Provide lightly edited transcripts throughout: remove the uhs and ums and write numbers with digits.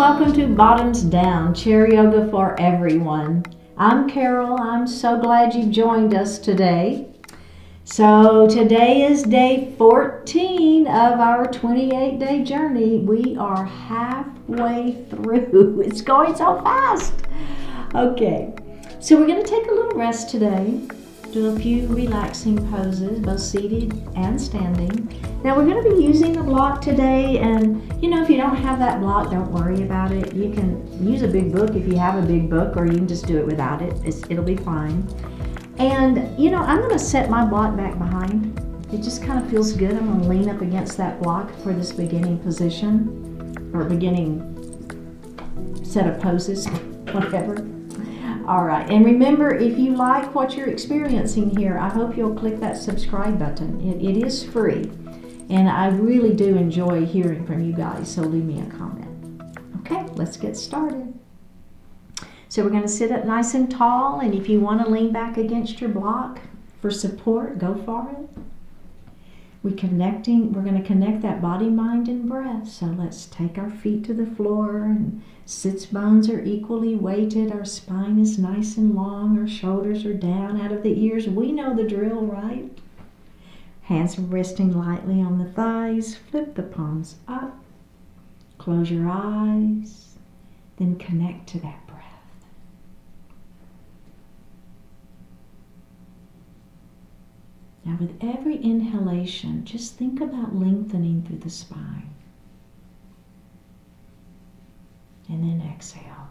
welcome to Bottoms Down, Chair Yoga for Everyone. I'm Carol. I'm so glad you've joined us today. So today is day 14 of our 28-day journey. We are halfway through. It's going so fast. Okay, so we're going to take a little rest today. Do a few relaxing poses, both seated and standing. Now we're going to be using a block today, and if you don't have that block, don't worry about it. You can use a big book if you have a big book, or you can just do it without it. It'll be fine. And I'm going to set my block back behind. It just kind of feels good. I'm going to lean up against that block for this beginning position, or beginning set of poses, whatever. All right, and remember, if you like what you're experiencing here, I hope you'll click that subscribe button. It is free, and I really do enjoy hearing from you guys, so leave me a comment. Okay, let's get started. So we're going to sit up nice and tall, and if you want to lean back against your block for support, go for it. We're going to connect that body, mind, and breath. So let's take our feet to the floor, and sits bones are equally weighted. Our spine is nice and long. Our shoulders are down out of the ears. We know the drill, right? Hands are resting lightly on the thighs. Flip the palms up. Close your eyes. Then connect to that breath. Now with every inhalation, just think about lengthening through the spine. And then exhale.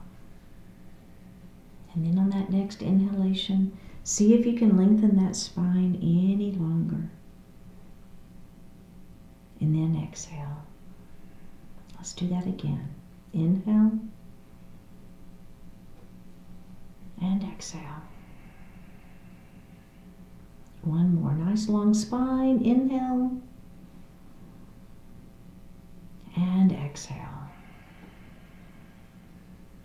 And then on that next inhalation, see if you can lengthen that spine any longer. And then exhale. Let's do that again. Inhale. And exhale. One more. Nice long spine. Inhale. And exhale.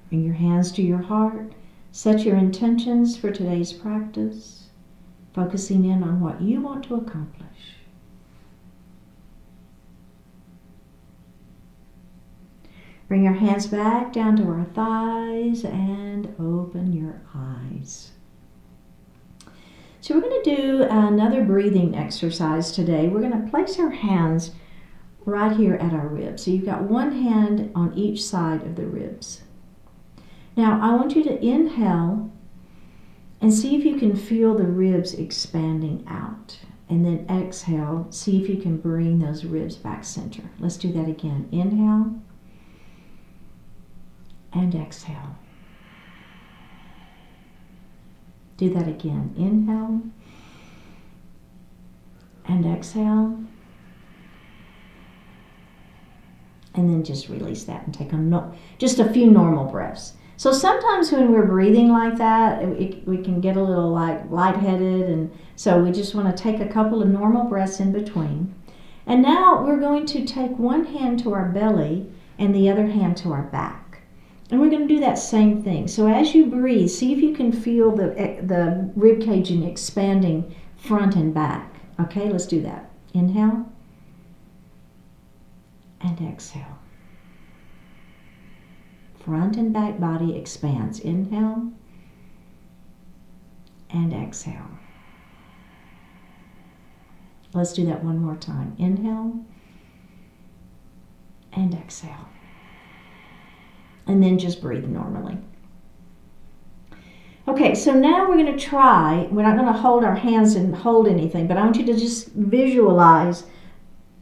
Bring your hands to your heart. Set your intentions for today's practice, focusing in on what you want to accomplish. Bring your hands back down to our thighs and open your eyes. So we're going to do another breathing exercise today. We're going to place our hands right here at our ribs. So you've got one hand on each side of the ribs. Now I want you to inhale and see if you can feel the ribs expanding out. And then exhale, see if you can bring those ribs back center. Let's do that again. Inhale and exhale. Do that again. Inhale and exhale. And then just release that and take just a few normal breaths. So sometimes when we're breathing like that, we can get a little lightheaded, and so we just want to take a couple of normal breaths in between. And now we're going to take one hand to our belly and the other hand to our back. And we're going to do that same thing. So as you breathe, see if you can feel the rib caging expanding front and back. Okay, let's do that. Inhale and exhale. Front and back body expands. Inhale and exhale. Let's do that one more time. Inhale and exhale. And then just breathe normally. Okay, so now we're going to try, we're not going to hold our hands and hold anything, but I want you to just visualize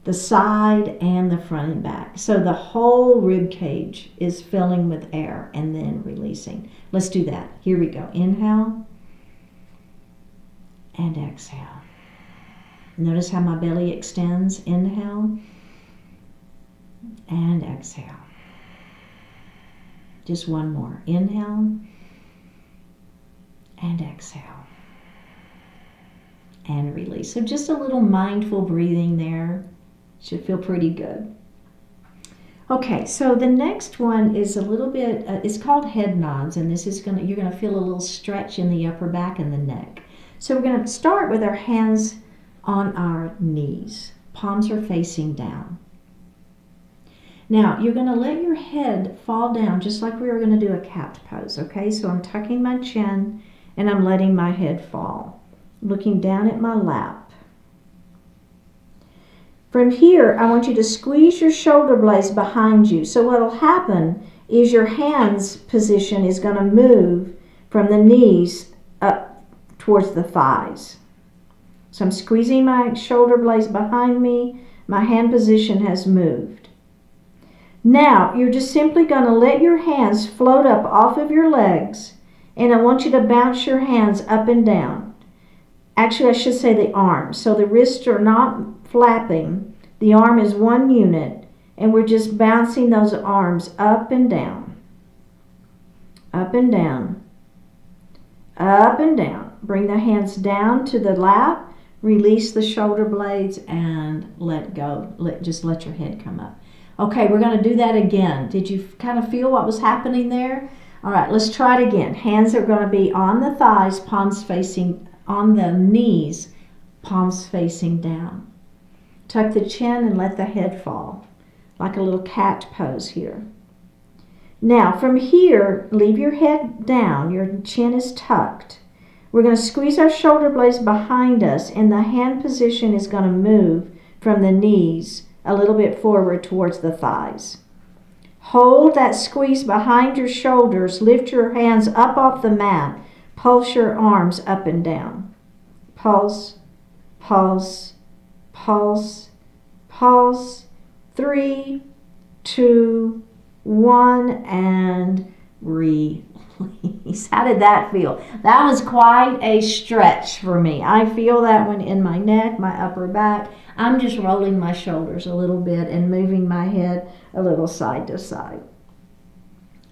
the side and the front and back. So the whole rib cage is filling with air and then releasing. Let's do that. Here we go. Inhale and exhale. Notice how my belly extends. Inhale and exhale. Just one more. Inhale and exhale. And release. So just a little mindful breathing there. Should feel pretty good. Okay, so the next one is a little bit, it's called head nods, and this is you're going to feel a little stretch in the upper back and the neck. So we're going to start with our hands on our knees. Palms are facing down. Now, you're going to let your head fall down just like we were going to do a cat pose, okay? So I'm tucking my chin and I'm letting my head fall, looking down at my lap. From here, I want you to squeeze your shoulder blades behind you. So what will happen is your hands position is going to move from the knees up towards the thighs. So I'm squeezing my shoulder blades behind me. My hand position has moved. Now, you're just simply going to let your hands float up off of your legs, and I want you to bounce your hands up and down. Actually, I should say the arms. So the wrists are not flapping. The arm is one unit, and we're just bouncing those arms up and down, up and down, up and down. Bring the hands down to the lap, release the shoulder blades, and let go. Just let your head come up. Okay, we're going to do that again. Did you kind of feel what was happening there? All right, let's try it again. Hands are going to be on the thighs, palms facing on the knees, palms facing down. Tuck the chin and let the head fall, like a little cat pose here. Now, from here, leave your head down. Your chin is tucked. We're going to squeeze our shoulder blades behind us, and the hand position is going to move from the knees a little bit forward towards the thighs. Hold that squeeze behind your shoulders. Lift your hands up off the mat. Pulse your arms up and down. Pulse, pulse, pulse, pulse. 3, 2, 1, and release. How did that feel? That was quite a stretch for me. I feel that one in my neck, my upper back. I'm just rolling my shoulders a little bit and moving my head a little side to side.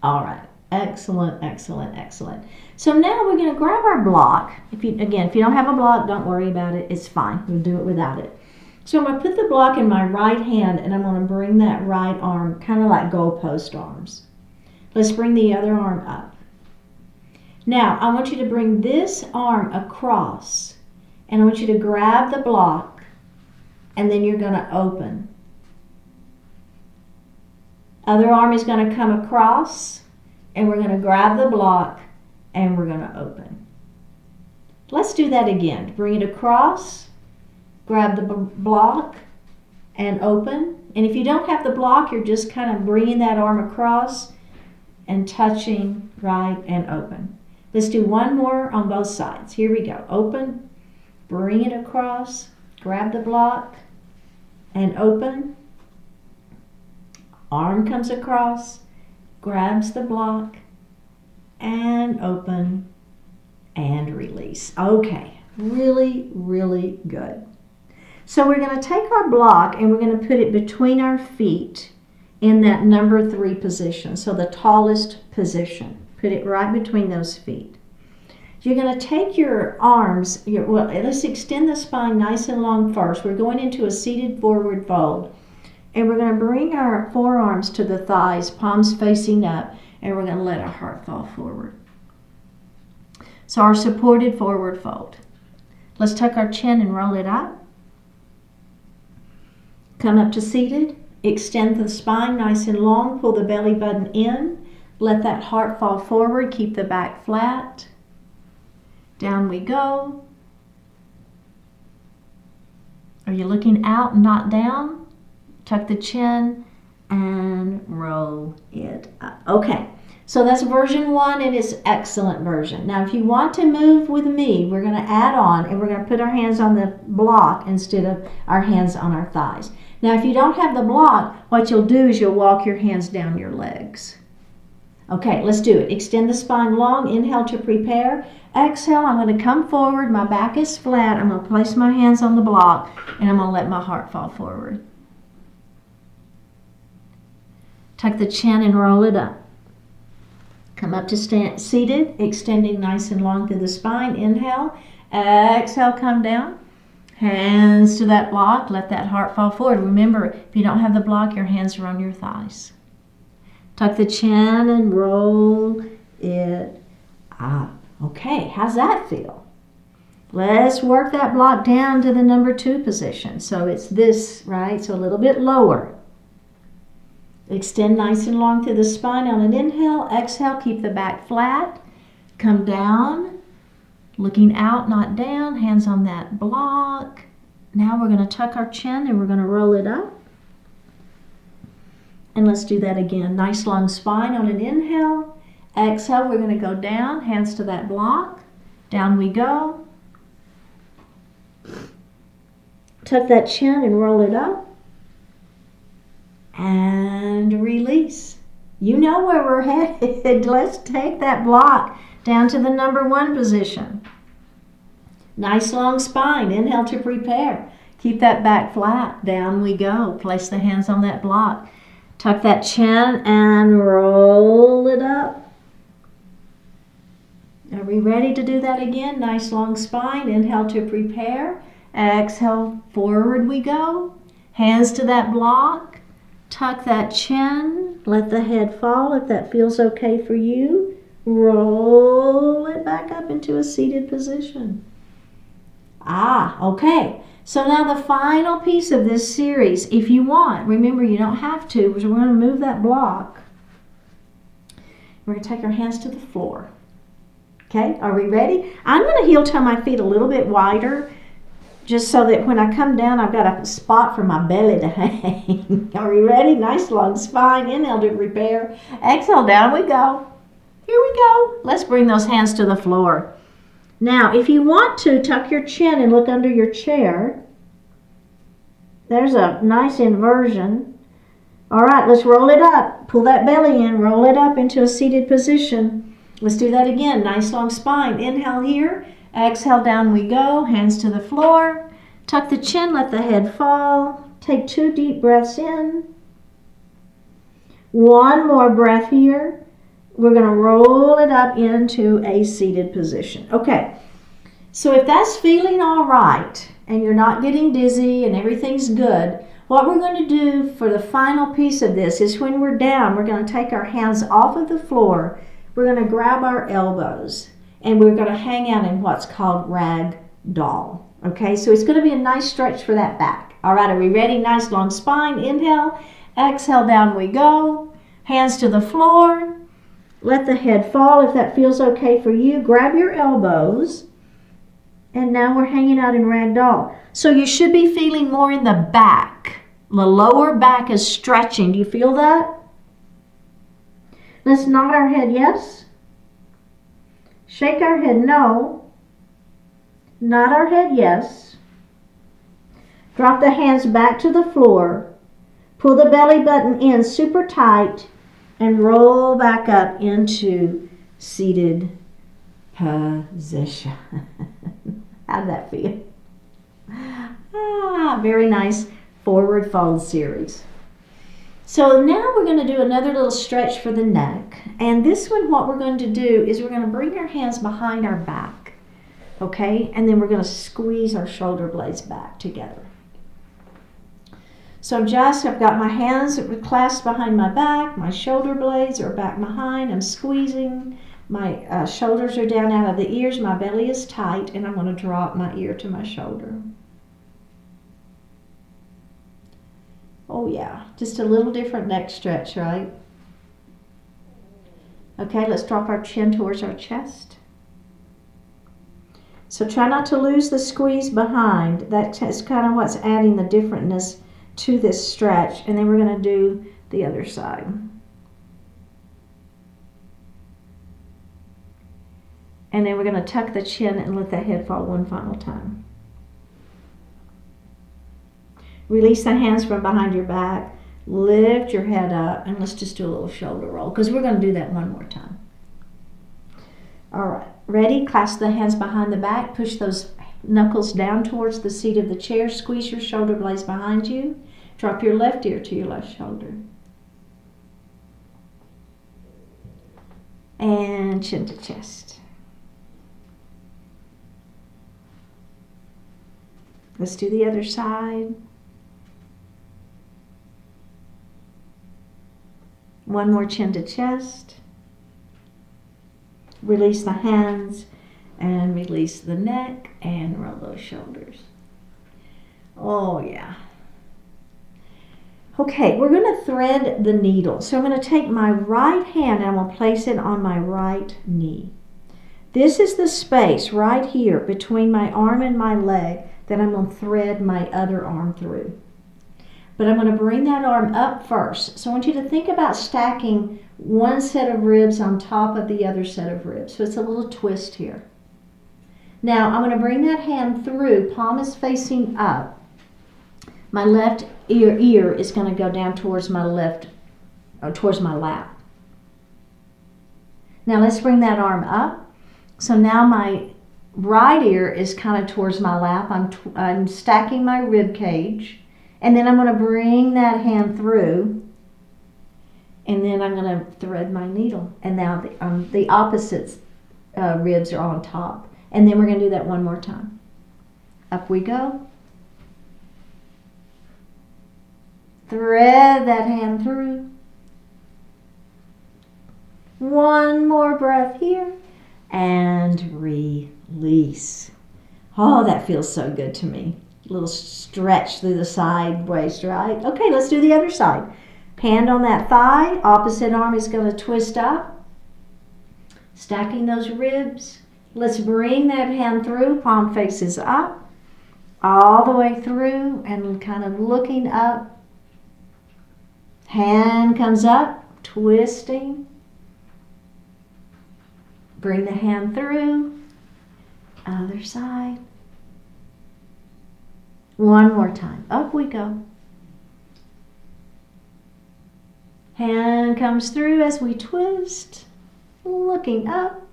All right. Excellent, excellent, excellent. So now we're going to grab our block. If you don't have a block, don't worry about it. It's fine. We'll do it without it. So I'm going to put the block in my right hand, and I'm going to bring that right arm kind of like goalpost arms. Let's bring the other arm up. Now, I want you to bring this arm across, and I want you to grab the block, and then you're going to open. Other arm is going to come across, and we're going to grab the block, and we're going to open. Let's do that again. Bring it across, grab the block, and open. And if you don't have the block, you're just kind of bringing that arm across and touching right and open. Let's do one more on both sides. Here we go. Open, bring it across, grab the block, and open. Arm comes across, grabs the block, and open, and release. Okay, really, really good. So we're going to take our block and we're going to put it between our feet in that number 3 position. So the tallest position. Put it right between those feet. You're going to take your arms, let's extend the spine nice and long first. We're going into a seated forward fold. And we're going to bring our forearms to the thighs, palms facing up, and we're going to let our heart fall forward. So our supported forward fold. Let's tuck our chin and roll it up. Come up to seated. Extend the spine nice and long. Pull the belly button in. Let that heart fall forward. Keep the back flat. Down we go. Are you looking out, not down? Tuck the chin and roll it up. Okay, so that's version 1, and it's excellent version. Now, if you want to move with me, we're going to add on, and we're going to put our hands on the block instead of our hands on our thighs. Now, if you don't have the block, what you'll do is you'll walk your hands down your legs. Okay, let's do it. Extend the spine long. Inhale to prepare. Exhale, I'm going to come forward. My back is flat. I'm going to place my hands on the block, and I'm going to let my heart fall forward. Tuck the chin and roll it up. Come up to stand seated, extending nice and long through the spine. Inhale. Exhale, come down. Hands to that block. Let that heart fall forward. Remember, if you don't have the block, your hands are on your thighs. Tuck the chin and roll it up. Okay, how's that feel? Let's work that block down to the number 2 position. So it's this, right? So a little bit lower. Extend nice and long through the spine on an inhale. Exhale, keep the back flat. Come down, looking out, not down. Hands on that block. Now we're going to tuck our chin and we're going to roll it up. And let's do that again. Nice long spine on an inhale. Exhale, we're going to go down, hands to that block. Down we go. Tuck that chin and roll it up. And release. You know where we're headed. Let's take that block down to the number 1 position. Nice long spine. Inhale to prepare. Keep that back flat. Down we go. Place the hands on that block. Tuck that chin and roll it up. Are we ready to do that again? Nice long spine. Inhale to prepare. Exhale, forward we go. Hands to that block. Tuck that chin. Let the head fall if that feels okay for you. Roll it back up into a seated position. Okay. So now the final piece of this series, if you want, remember you don't have to, because we're going to move that block. We're going to take our hands to the floor. Okay, are we ready? I'm going to heel toe my feet a little bit wider, just so that when I come down, I've got a spot for my belly to hang. Are we ready? Nice long spine. Inhale to prepare. Exhale, down we go. Here we go. Let's bring those hands to the floor. Now, if you want to, tuck your chin and look under your chair. There's a nice inversion. All right, let's roll it up. Pull that belly in. Roll it up into a seated position. Let's do that again. Nice long spine. Inhale here. Exhale, down we go. Hands to the floor. Tuck the chin. Let the head fall. Take 2 deep breaths in. 1 more breath here. We're going to roll it up into a seated position. Okay, so if that's feeling all right and you're not getting dizzy and everything's good, what we're going to do for the final piece of this is when we're down, we're going to take our hands off of the floor. We're going to grab our elbows and we're going to hang out in what's called rag doll. Okay, so it's going to be a nice stretch for that back. All right, are we ready? Nice long spine. Inhale, exhale, down we go. Hands to the floor. Let the head fall if that feels okay for you. Grab your elbows. And now we're hanging out in ragdoll. So you should be feeling more in the back. The lower back is stretching. Do you feel that? Let's nod our head yes. Shake our head no. Nod our head yes. Drop the hands back to the floor. Pull the belly button in super tight. And roll back up into seated position. How'd that feel? Very nice forward fold series. So now we're going to do another little stretch for the neck. And this one, what we're going to do is we're going to bring our hands behind our back. Okay? And then we're going to squeeze our shoulder blades back together. So I've got my hands clasped behind my back, my shoulder blades are back behind, I'm squeezing, my shoulders are down out of the ears, my belly is tight, and I'm going to draw up my ear to my shoulder. Oh yeah, just a little different neck stretch, right? Okay, let's drop our chin towards our chest. So try not to lose the squeeze behind. That's kind of what's adding the differentness to this stretch, and then we're going to do the other side. And then we're going to tuck the chin and let the head fall one final time. Release the hands from behind your back, lift your head up, and let's just do a little shoulder roll because we're going to do that one more time. All right, ready? Clasp the hands behind the back, push those knuckles down towards the seat of the chair, squeeze your shoulder blades behind you. Drop your left ear to your left shoulder. And chin to chest. Let's do the other side. One more chin to chest. Release the hands and release the neck and roll those shoulders. Oh yeah. Okay, we're going to thread the needle. So I'm going to take my right hand and I'm going to place it on my right knee. This is the space right here between my arm and my leg that I'm going to thread my other arm through. But I'm going to bring that arm up first. So I want you to think about stacking one set of ribs on top of the other set of ribs. So it's a little twist here. Now I'm going to bring that hand through, palm is facing up. My left ear is going to go down towards my towards my lap. Now let's bring that arm up. So now my right ear is kind of towards my lap. I'm stacking my rib cage. And then I'm going to bring that hand through. And then I'm going to thread my needle. And now the opposite ribs are on top. And then we're going to do that one more time. Up we go. Thread that hand through. One more breath here. And release. Oh, that feels so good to me. A little stretch through the side waist, right? Okay, let's do the other side. Hand on that thigh. Opposite arm is going to twist up. Stacking those ribs. Let's bring that hand through. Palm faces up. All the way through and kind of looking up. Hand comes up, twisting. Bring the hand through. Other side. One more time. Up we go. Hand comes through as we twist. Looking up.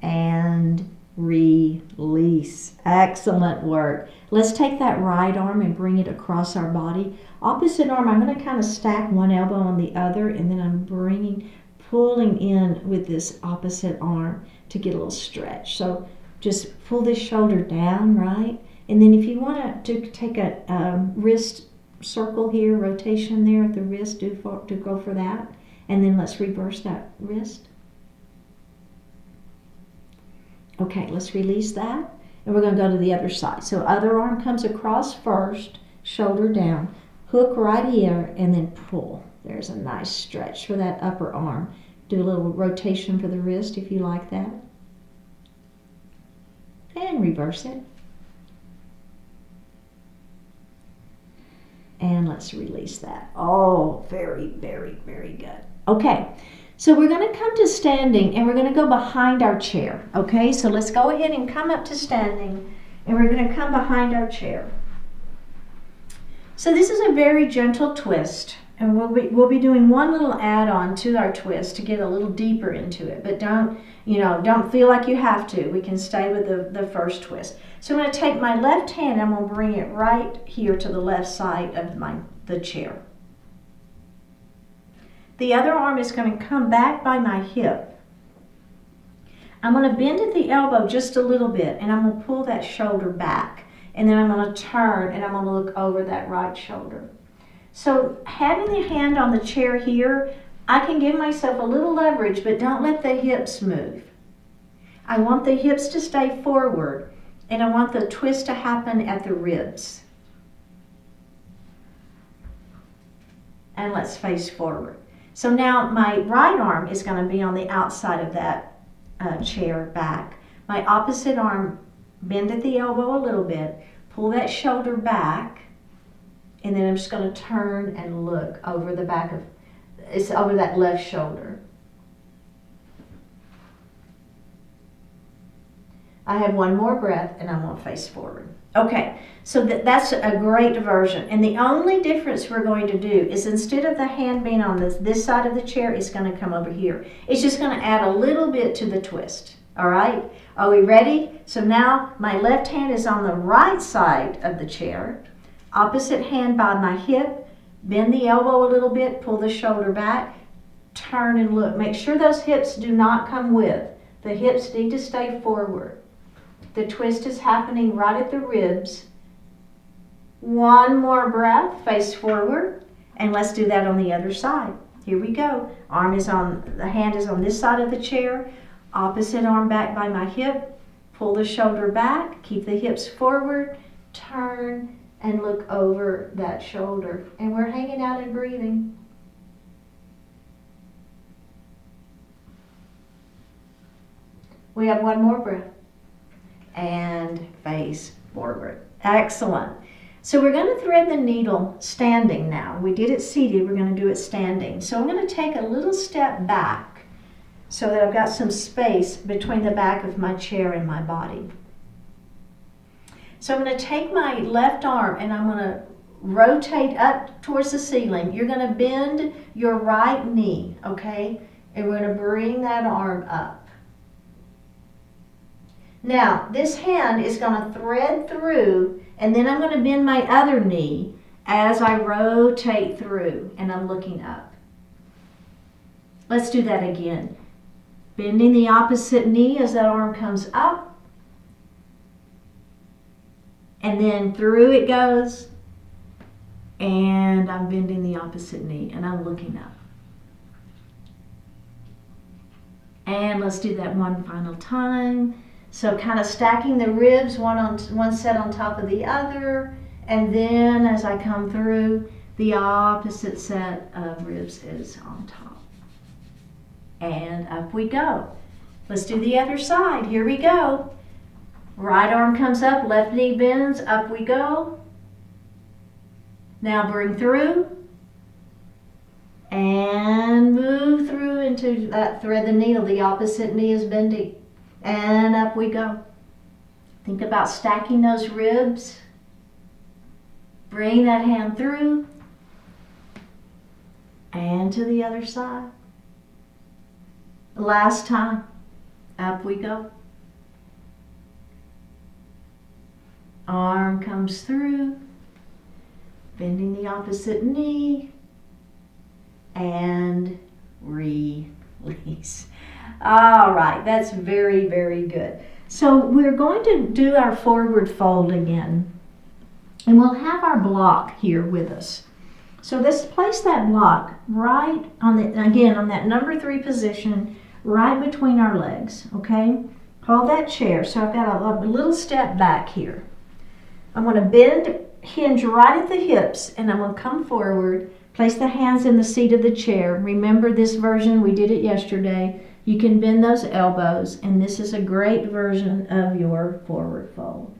And release. Excellent work. Let's take that right arm and bring it across our body. Opposite arm, I'm going to kind of stack one elbow on the other, and then I'm pulling in with this opposite arm to get a little stretch. So just pull this shoulder down, right? And then if you want to take a wrist circle here, rotation there at the wrist, do go for that. And then let's reverse that wrist. Okay, let's release that. And we're going to go to the other side. So other arm comes across first, shoulder down, hook right here, and then pull. There's a nice stretch for that upper arm. Do a little rotation for the wrist if you like that. And reverse it. And let's release that. Oh, very, very, very good. Okay, so we're going to come to standing and we're going to go behind our chair. Okay, so let's go ahead and come up to standing and we're going to come behind our chair. So this is a very gentle twist. And we'll be doing one little add-on to our twist to get a little deeper into it. But don't feel like you have to. We can stay with the first twist. So I'm going to take my left hand and I'm going to bring it right here to the left side of the chair. The other arm is going to come back by my hip. I'm going to bend at the elbow just a little bit and I'm going to pull that shoulder back. And then I'm going to turn and I'm going to look over that right shoulder. So having the hand on the chair here, I can give myself a little leverage, but don't let the hips move. I want the hips to stay forward, and I want the twist to happen at the ribs. And let's face forward. So now my right arm is going to be on the outside of that chair back. My opposite arm, bend at the elbow a little bit, pull that shoulder back, and then I'm just going to turn and look over the back of, it's over that left shoulder. I have one more breath and I'm going to face forward. Okay, so that's a great version. And the only difference we're going to do is instead of the hand being on this side of the chair, it's going to come over here. It's just going to add a little bit to the twist. All right, are we ready? So now my left hand is on the right side of the chair. Opposite hand by my hip, bend the elbow a little bit, pull the shoulder back, turn and look. Make sure those hips do not come with. The hips need to stay forward. The twist is happening right at the ribs. One more breath, face forward, and let's do that on the other side. Here we go. The hand is on this side of the chair, opposite arm back by my hip, pull the shoulder back, keep the hips forward, turn, and look over that shoulder. And we're hanging out and breathing. We have one more breath. And face forward. Excellent. So we're going to thread the needle standing now. We did it seated, we're going to do it standing. So I'm going to take a little step back so that I've got some space between the back of my chair and my body. So I'm going to take my left arm and I'm going to rotate up towards the ceiling. You're going to bend your right knee, okay? And we're going to bring that arm up. Now, this hand is going to thread through, and then I'm going to bend my other knee as I rotate through, and I'm looking up. Let's do that again. Bending the opposite knee as that arm comes up, and then through it goes, and I'm bending the opposite knee, and I'm looking up. And let's do that one final time. So kind of stacking the ribs, one set on top of the other, and then as I come through, the opposite set of ribs is on top. And up we go. Let's do the other side. Here we go. Right arm comes up, left knee bends, up we go. Now bring through, and move through into that thread the needle. The opposite knee is bending. And up we go. Think about stacking those ribs. Bring that hand through. And to the other side. Last time. Up we go. Arm comes through. Bending the opposite knee. And release. All right, that's very, very good. So we're going to do our forward fold again. And we'll have our block here with us. So let's place that block right on that number 3 position, right between our legs, okay? Hold that chair. So I've got a little step back here. I'm going to bend, hinge right at the hips, and I'm going to come forward, place the hands in the seat of the chair. Remember this version, we did it yesterday. You can bend those elbows, and this is a great version of your forward fold.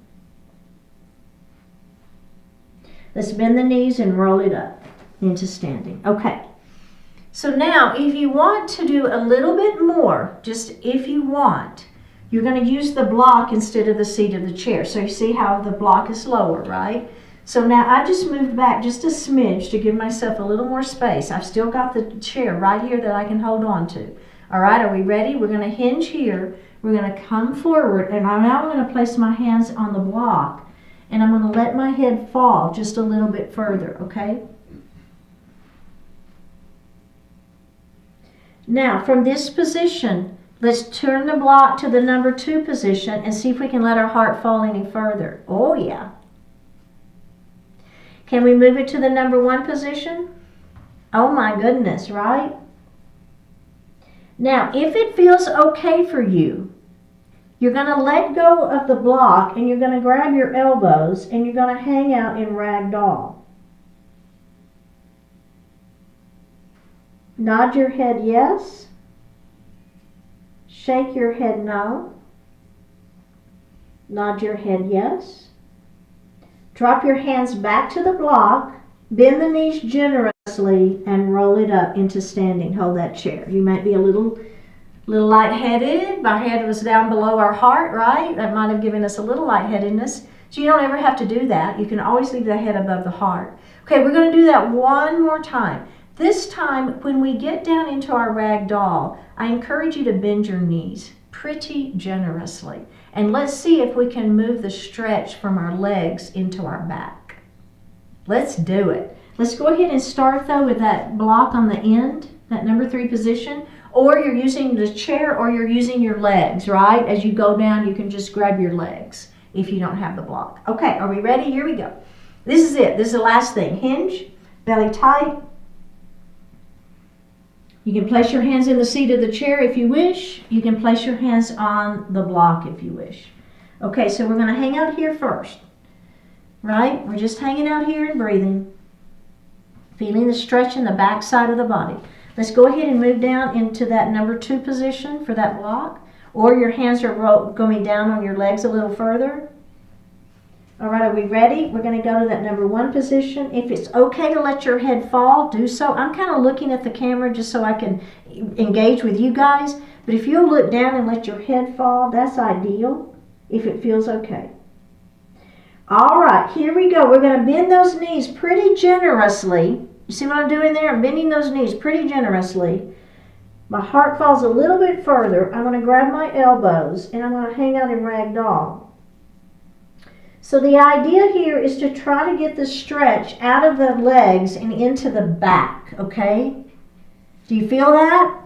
Let's bend the knees and roll it up into standing. Okay. So now, if you want to do a little bit more, just if you want, you're going to use the block instead of the seat of the chair. So you see how the block is lower, right? So now I just moved back just a smidge to give myself a little more space. I've still got the chair right here that I can hold on to. All right, are we ready? We're going to hinge here. We're going to come forward, and now I'm going to place my hands on the block, and I'm going to let my head fall just a little bit further, okay? Now, from this position, let's turn the block to the number 2 position and see if we can let our heart fall any further. Oh, yeah. Can we move it to the number 1 position? Oh, my goodness, right? Now, if it feels okay for you, you're going to let go of the block and you're going to grab your elbows and you're going to hang out in ragdoll. Nod your head yes. Shake your head no. Nod your head yes. Drop your hands back to the block. Bend the knees generously and roll it up into standing. Hold that chair. You might be a little lightheaded. My head was down below our heart, right? That might have given us a little lightheadedness. So you don't ever have to do that. You can always leave the head above the heart. Okay, we're going to do that one more time. This time, when we get down into our rag doll, I encourage you to bend your knees pretty generously. And let's see if we can move the stretch from our legs into our back. Let's do it. Let's go ahead and start though with that block on the end, that number 3 position, or you're using the chair or you're using your legs, right? As you go down, you can just grab your legs if you don't have the block. Okay, are we ready? Here we go. This is it. This is the last thing. Hinge, belly tight. You can place your hands in the seat of the chair if you wish. You can place your hands on the block if you wish. Okay, so we're going to hang out here first. right? We're just hanging out here and breathing. Feeling the stretch in the back side of the body. Let's go ahead and move down into that number 2 position for that block. Or your hands are going down on your legs a little further. All right, are we ready? We're going to go to that number 1 position. If it's okay to let your head fall, do so. I'm kind of looking at the camera just so I can engage with you guys. But if you'll look down and let your head fall, that's ideal if it feels okay. All right, here we go. We're going to bend those knees pretty generously. You see what I'm doing there? I'm bending those knees pretty generously. My heart falls a little bit further. I'm going to grab my elbows and I'm going to hang out in ragdoll. So the idea here is to try to get the stretch out of the legs and into the back, okay? Do you feel that?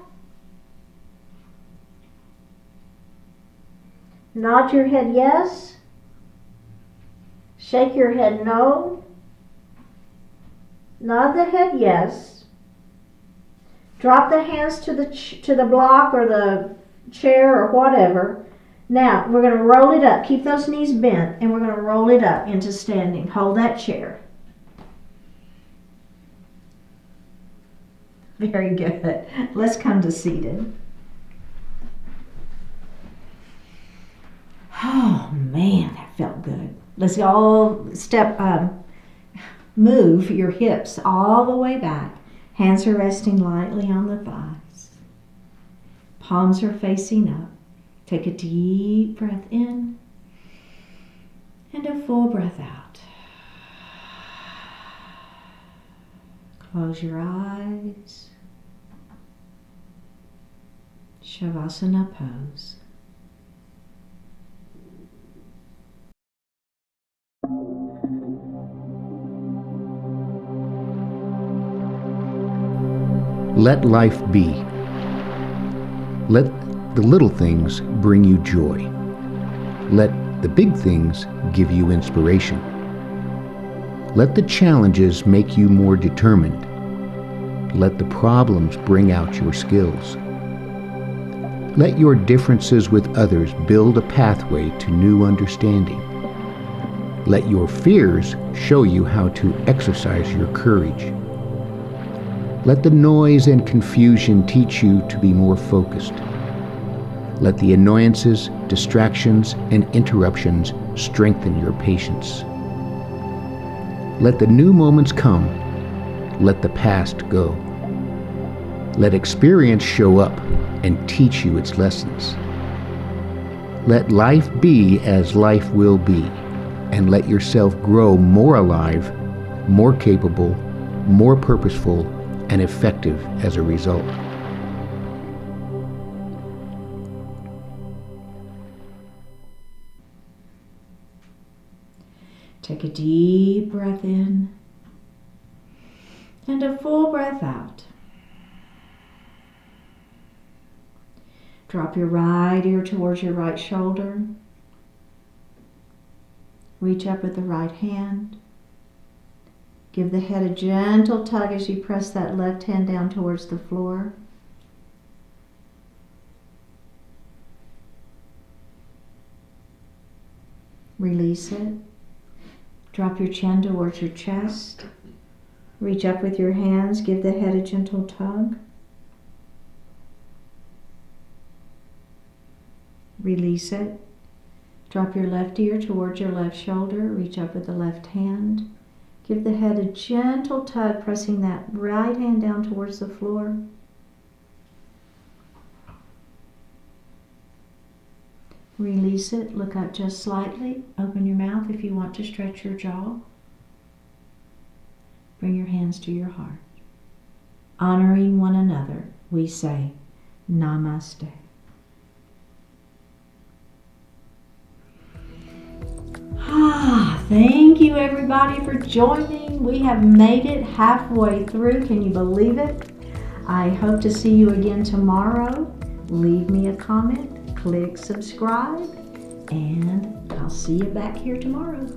Nod your head yes. Shake your head no. Nod the head yes. Drop the hands to the block or the chair or whatever. Now, we're going to roll it up. Keep those knees bent, and we're going to roll it up into standing. Hold that chair. Very good. Let's come to seated. Oh, man, that felt good. Let's all move your hips all the way back. Hands are resting lightly on the thighs. Palms are facing up. Take a deep breath in and a full breath out. Close your eyes. Shavasana pose. Let life be. Let the little things bring you joy. Let the big things give you inspiration. Let the challenges make you more determined. Let the problems bring out your skills. Let your differences with others build a pathway to new understanding. Let your fears show you how to exercise your courage. Let the noise and confusion teach you to be more focused. Let the annoyances, distractions, and interruptions strengthen your patience. Let the new moments come. Let the past go. Let experience show up and teach you its lessons. Let life be as life will be, and let yourself grow more alive, more capable, more purposeful, and effective as a result. Take a deep breath in and a full breath out. Drop your right ear towards your right shoulder. Reach up with the right hand. Give the head a gentle tug as you press that left hand down towards the floor. Release it. Drop your chin towards your chest. Reach up with your hands. Give the head a gentle tug. Release it. Drop your left ear towards your left shoulder. Reach up with the left hand. Give the head a gentle tug, pressing that right hand down towards the floor. Release it. Look up just slightly. Open your mouth if you want to stretch your jaw. Bring your hands to your heart. Honoring one another, we say, Namaste. Thank you everybody for joining. We have made it halfway through. Can you believe it? I hope to see you again tomorrow. Leave me a comment, click subscribe, and I'll see you back here tomorrow.